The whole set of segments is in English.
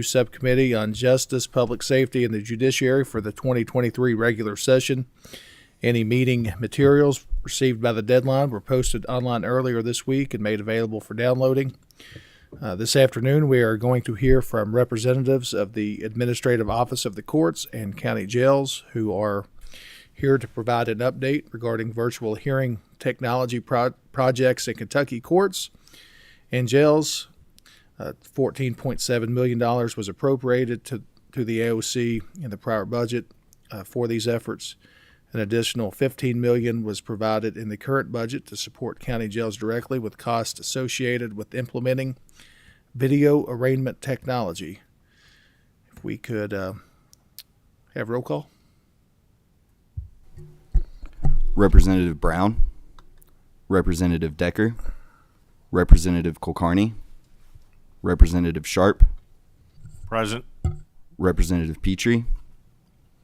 Subcommittee on Justice, Public Safety, and the Judiciary for the 2023 regular session. Any meeting materials received by the deadline were posted online earlier this week and made available for downloading. This afternoon, we are going to hear from representatives of the Administrative Office of the Courts and County Jails who are here to provide an update regarding virtual hearing technology projects in Kentucky courts and jails. $14.7 million was appropriated to the AOC in the prior budget for these efforts. An additional $15 million was provided in the current budget to support county jails directly with costs associated with implementing video arraignment technology. If we could have roll call. Representative Brown, Representative Decker, Representative Kulkarni, Representative Sharp, Present. Representative Petrie,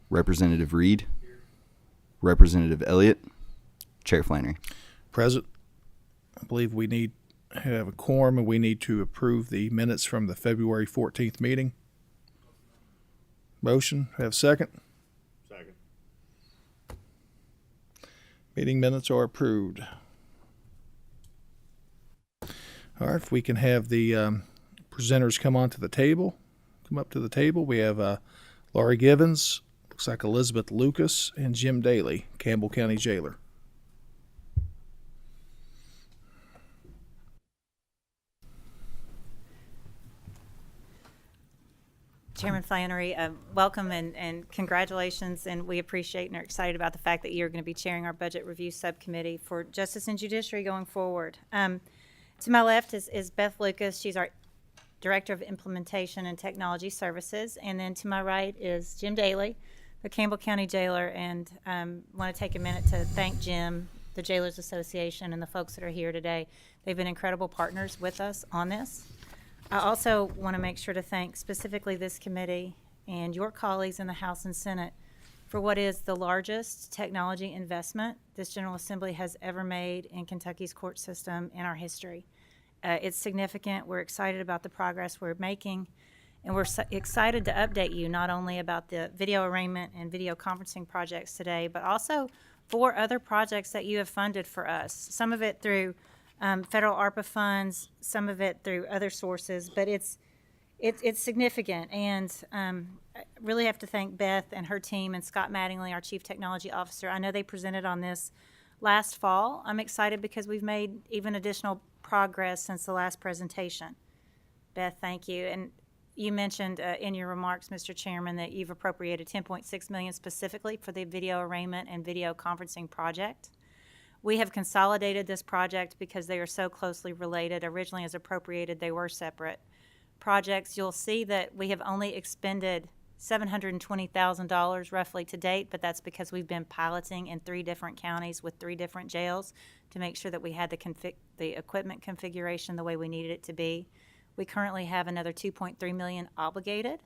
Representative Reed, Representative Elliott, Chair Flannery. Present. I believe we need to have a quorum and we need to approve the minutes from the February 14th meeting. Motion. Have a second? Second. Meeting minutes are approved. All right, if we can have the presenters come up to the table. We have Laurie Givens, looks like Elizabeth Lucas, and Jim Daly, Campbell County Jailer. Chairman Flannery, welcome and congratulations, and we appreciate and are excited about the fact that you're going to be chairing our Budget Review Subcommittee for Justice and Judiciary going forward. To my left is Beth Lucas. She's our Director of Implementation and Technology Services. And then to my right is Jim Daly, the Campbell County Jailer. And want to take a minute to thank Jim, the Jailers Association, and the folks that are here today. They've been incredible partners with us on this. I also want to make sure to thank specifically this committee and your colleagues in the House and Senate for what is the largest technology investment this General Assembly has ever made in Kentucky's court system in our history. It's significant. We're excited about the progress we're making, and we're excited to update you not only about the video arraignment and video conferencing projects today, but also 4 other projects that you have funded for us, some of it through federal ARPA funds, some of it through other sources, but it's significant. And I really have to thank Beth and her team and Scott Mattingly, our Chief Technology Officer. I know they presented on this last fall. I'm excited because we've made even additional progress since the last presentation. Beth, thank you. And you mentioned in your remarks, Mr. Chairman, that you've appropriated $10.6 million specifically for the video arraignment and video conferencing project. We have consolidated this project because they are so closely related. Originally, as appropriated, they were separate projects. You'll see that we have only expended $720,000 roughly to date, but that's because we've been piloting in 3 different counties with 3 different jails to make sure that we had the equipment configuration the way we needed it to be. We currently have another $2.3 million obligated,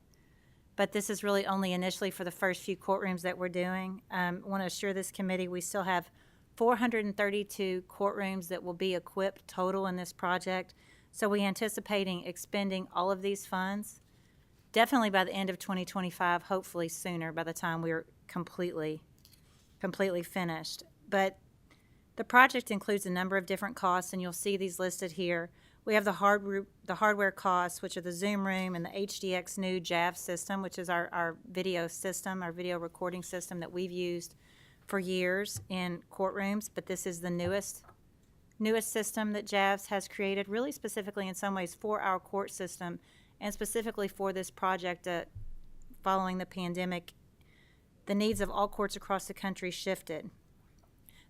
but this is really only initially for the first few courtrooms that we're doing. I want to assure this committee we still have 432 courtrooms that will be equipped total in this project. So we're anticipating expending all of these funds definitely by the end of 2025, hopefully sooner by the time we're completely finished. But the project includes a number of different costs, and you'll see these listed here. We have the hardware costs, which are the Zoom room and the HDX new JAV system, which is our video system, our video recording system that we've used for years in courtrooms, but this is the newest system that JAVS has created, really specifically in some ways for our court system and specifically for this project following the pandemic. The needs of all courts across the country shifted.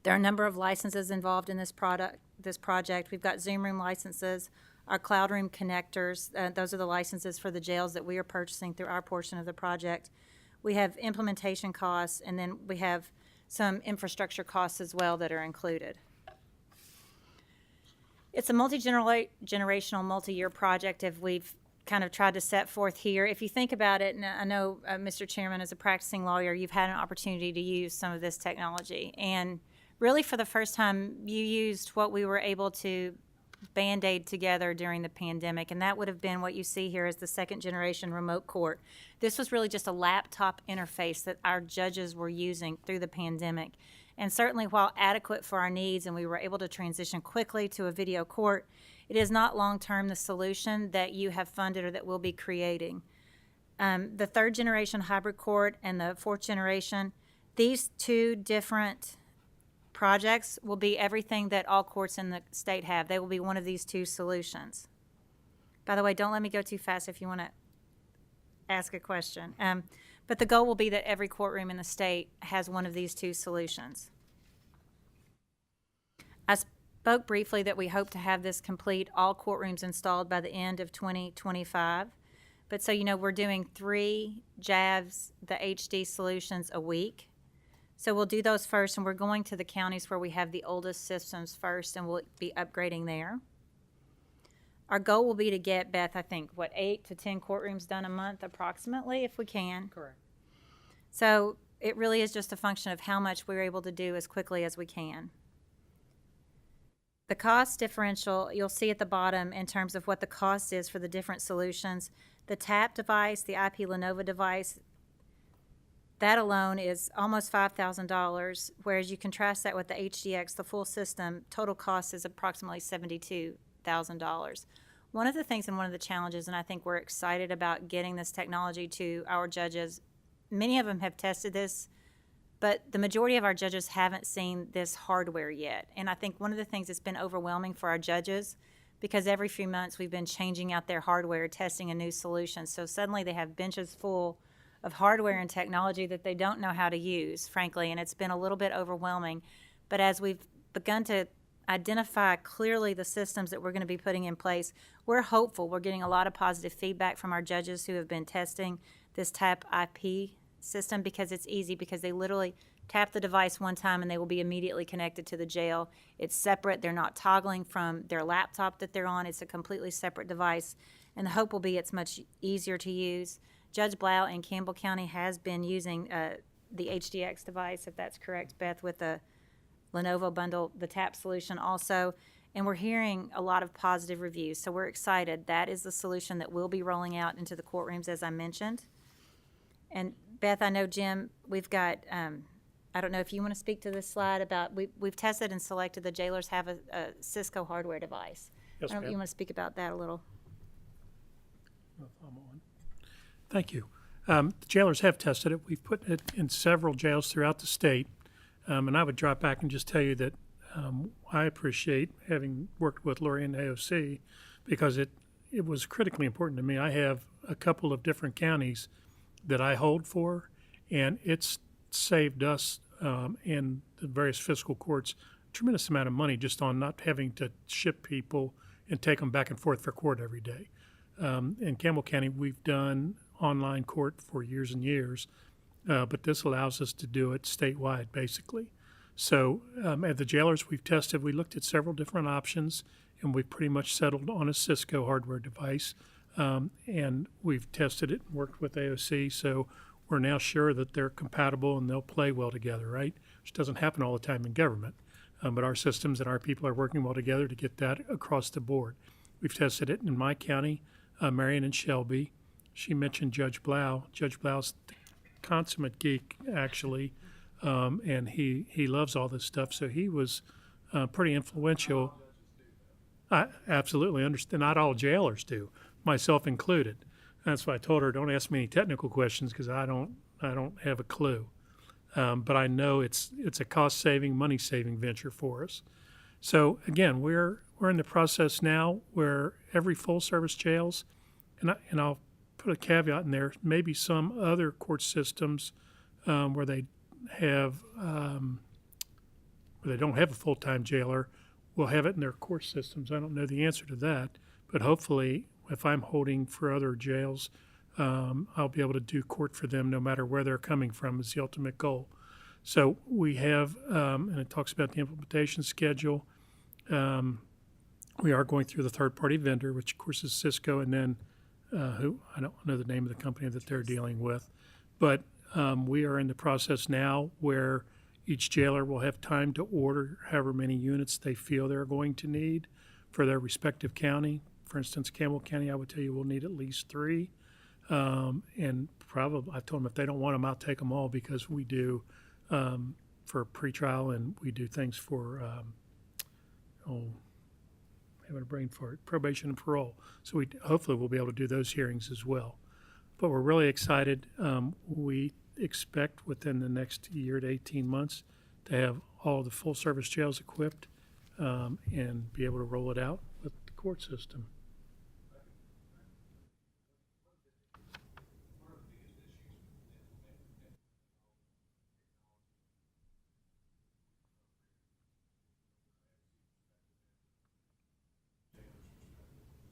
There are a number of licenses involved in this project. We've got Zoom room licenses, our cloud room connectors. Those are the licenses for the jails that we are purchasing through our portion of the project. We have implementation costs, and then we have some infrastructure costs as well that are included. It's a multi-generational, multi-year project if we've kind of tried to set forth here. If you think about it, and I know, Mr. Chairman, as a practicing lawyer, you've had an opportunity to use some of this technology. And really for the first time, you used what we were able to Band-Aid together during the pandemic, and that would have been what you see here as the second-generation remote court. This was really just a laptop interface that our judges were using through the pandemic. And certainly, while adequate for our needs and we were able to transition quickly to a video court, it is not long-term the solution that you have funded or that we'll be creating. The third-generation hybrid court and the fourth generation, these two different projects will be everything that all courts in the state have. They will be one of these two solutions. By the way, don't let me go too fast if you want to ask a question. But the goal will be that every courtroom in the state has one of these two solutions. I spoke briefly that we hope to have this complete, all courtrooms installed by the end of 2025. But so you know, we're doing 3 JAVs, the HD solutions, a week. So we'll do those first, and we're going to the counties where we have the oldest systems first, and we'll be upgrading there. Our goal will be to get, Beth, I think, what, 8 to 10 courtrooms done a month approximately, if we can. Correct. So it really is just a function of how much we're able to do as quickly as we can. The cost differential, you'll see at the bottom in terms of what the cost is for the different solutions. The TAP device, the IP Lenovo device, that alone is almost $5,000, whereas you contrast that with the HDX, the full system, total cost is approximately $72,000. One of the things and one of the challenges, and I think we're excited about getting this technology to our judges, many of them have tested this, but the majority of our judges haven't seen this hardware yet. And I think one of the things that's been overwhelming for our judges, because every few months we've been changing out their hardware, testing a new solution. So suddenly they have benches full of hardware and technology that they don't know how to use, frankly, and it's been a little bit overwhelming. But as we've begun to identify clearly the systems that we're going to be putting in place, we're hopeful. We're getting a lot of positive feedback from our judges who have been testing this TAP IP system because it's easy, because they literally tap the device one time and they will be immediately connected to the jail. It's separate. They're not toggling from their laptop that they're on. It's a completely separate device, and the hope will be it's much easier to use. Judge Blau in Campbell County has been using the HDX device, if that's correct, Beth, with the Lenovo bundle, the TAP solution also, and we're hearing a lot of positive reviews, so we're excited. That is the solution that will be rolling out into the courtrooms, as I mentioned. And Beth, I know, Jim, we've got, I don't know if you want to speak to this slide about, we've tested and selected the jailers have a Cisco hardware device. Yes, I don't know if you ma'am. want to speak about that a little. Thank you. The jailers have tested it. We've put it in several jails throughout the state. And I would drop back and just tell you that I appreciate having worked with LAURIE and AOC, because it was critically important to me. I have a couple of different counties that I hold for, and it's saved us and the various fiscal courts a tremendous amount of money just on not having to ship people and take them back and forth for court every day. In Campbell County, we've done online court for years and years, but this allows us to do it statewide, basically. So at the jailers we've tested, we looked at several different options, and we pretty much settled on a Cisco hardware device. And we've tested it and worked with AOC, so we're now sure that they're compatible and they'll play well together, right? Which doesn't happen all the time in government. But our systems and our people are working well together to get that across the board. We've tested it in my county, Marion and Shelby. She mentioned Judge Blau. Judge Blau's the consummate geek, actually, and he loves all this stuff, so he was pretty influential. I absolutely understand. Not all jailers do, myself included. That's why I told her, don't ask me any technical questions, because I don't have a clue. But I know it's a cost-saving, money-saving venture for us. So again, we're in the process now where every full-service jails, and I'll put a caveat in there, maybe some other court systems where they have where they don't have a full-time jailer will have it in their court systems. I don't know the answer to that, but hopefully, if I'm holding for other jails, I'll be able to do court for them no matter where they're coming from is the ultimate goal. So we have, and it talks about the implementation schedule. We are going through the third-party vendor, which of course is Cisco, and then who I don't know the name of the company that they're dealing with. But we are in the process now where each jailer will have time to order however many units they feel they're going to need. for their respective county. For instance, Campbell County, I would tell you we'll need at least 3. And probably, I've told them if they don't want them, I'll take them all, because we do for pretrial, and we do things for, having a brain fart, probation and parole. So we hopefully we'll be able to do those hearings as well. But we're really excited. We expect within the next year to 18 months to have all the full-service jails equipped and be able to roll it out with the court system.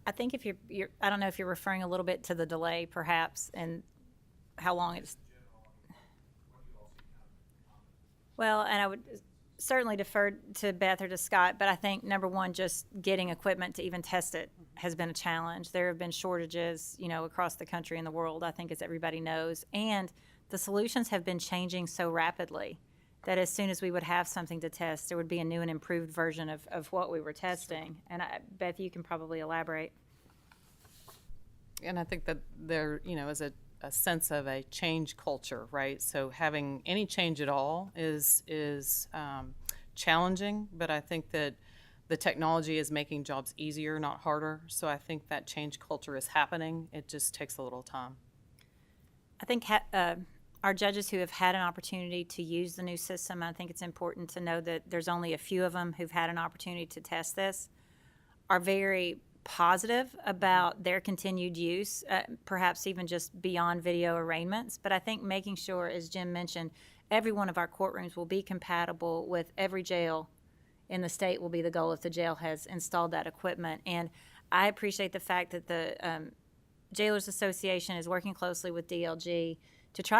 I think if you're, I don't know if you're referring a little bit to the delay perhaps and how long it's. Well, and I would certainly defer to Beth or to Scott, but I think number one, just getting equipment to even test it has been a challenge. There have been shortages, across the country and the world, I think, as everybody knows. And the solutions have been changing so rapidly that as soon as we would have something to test, there would be a new and improved version of what we were testing. And Beth, you can probably elaborate. And I think that there, is a sense of a change culture, right? So having any change at all is challenging, but I think that the technology is making jobs easier, not harder. So I think that change culture is happening. It just takes a little time. I think our judges who have had an opportunity to use the new system, I think it's important to know that there's only a few of them who've had an opportunity to test this, are very positive about their continued use, perhaps even just beyond video arraignments. But I think making sure, as Jim mentioned, every one of our courtrooms will be compatible with every jail in the state will be the goal if the jail has installed that equipment. And I appreciate the fact that the Jailers Association is working closely with DLG to try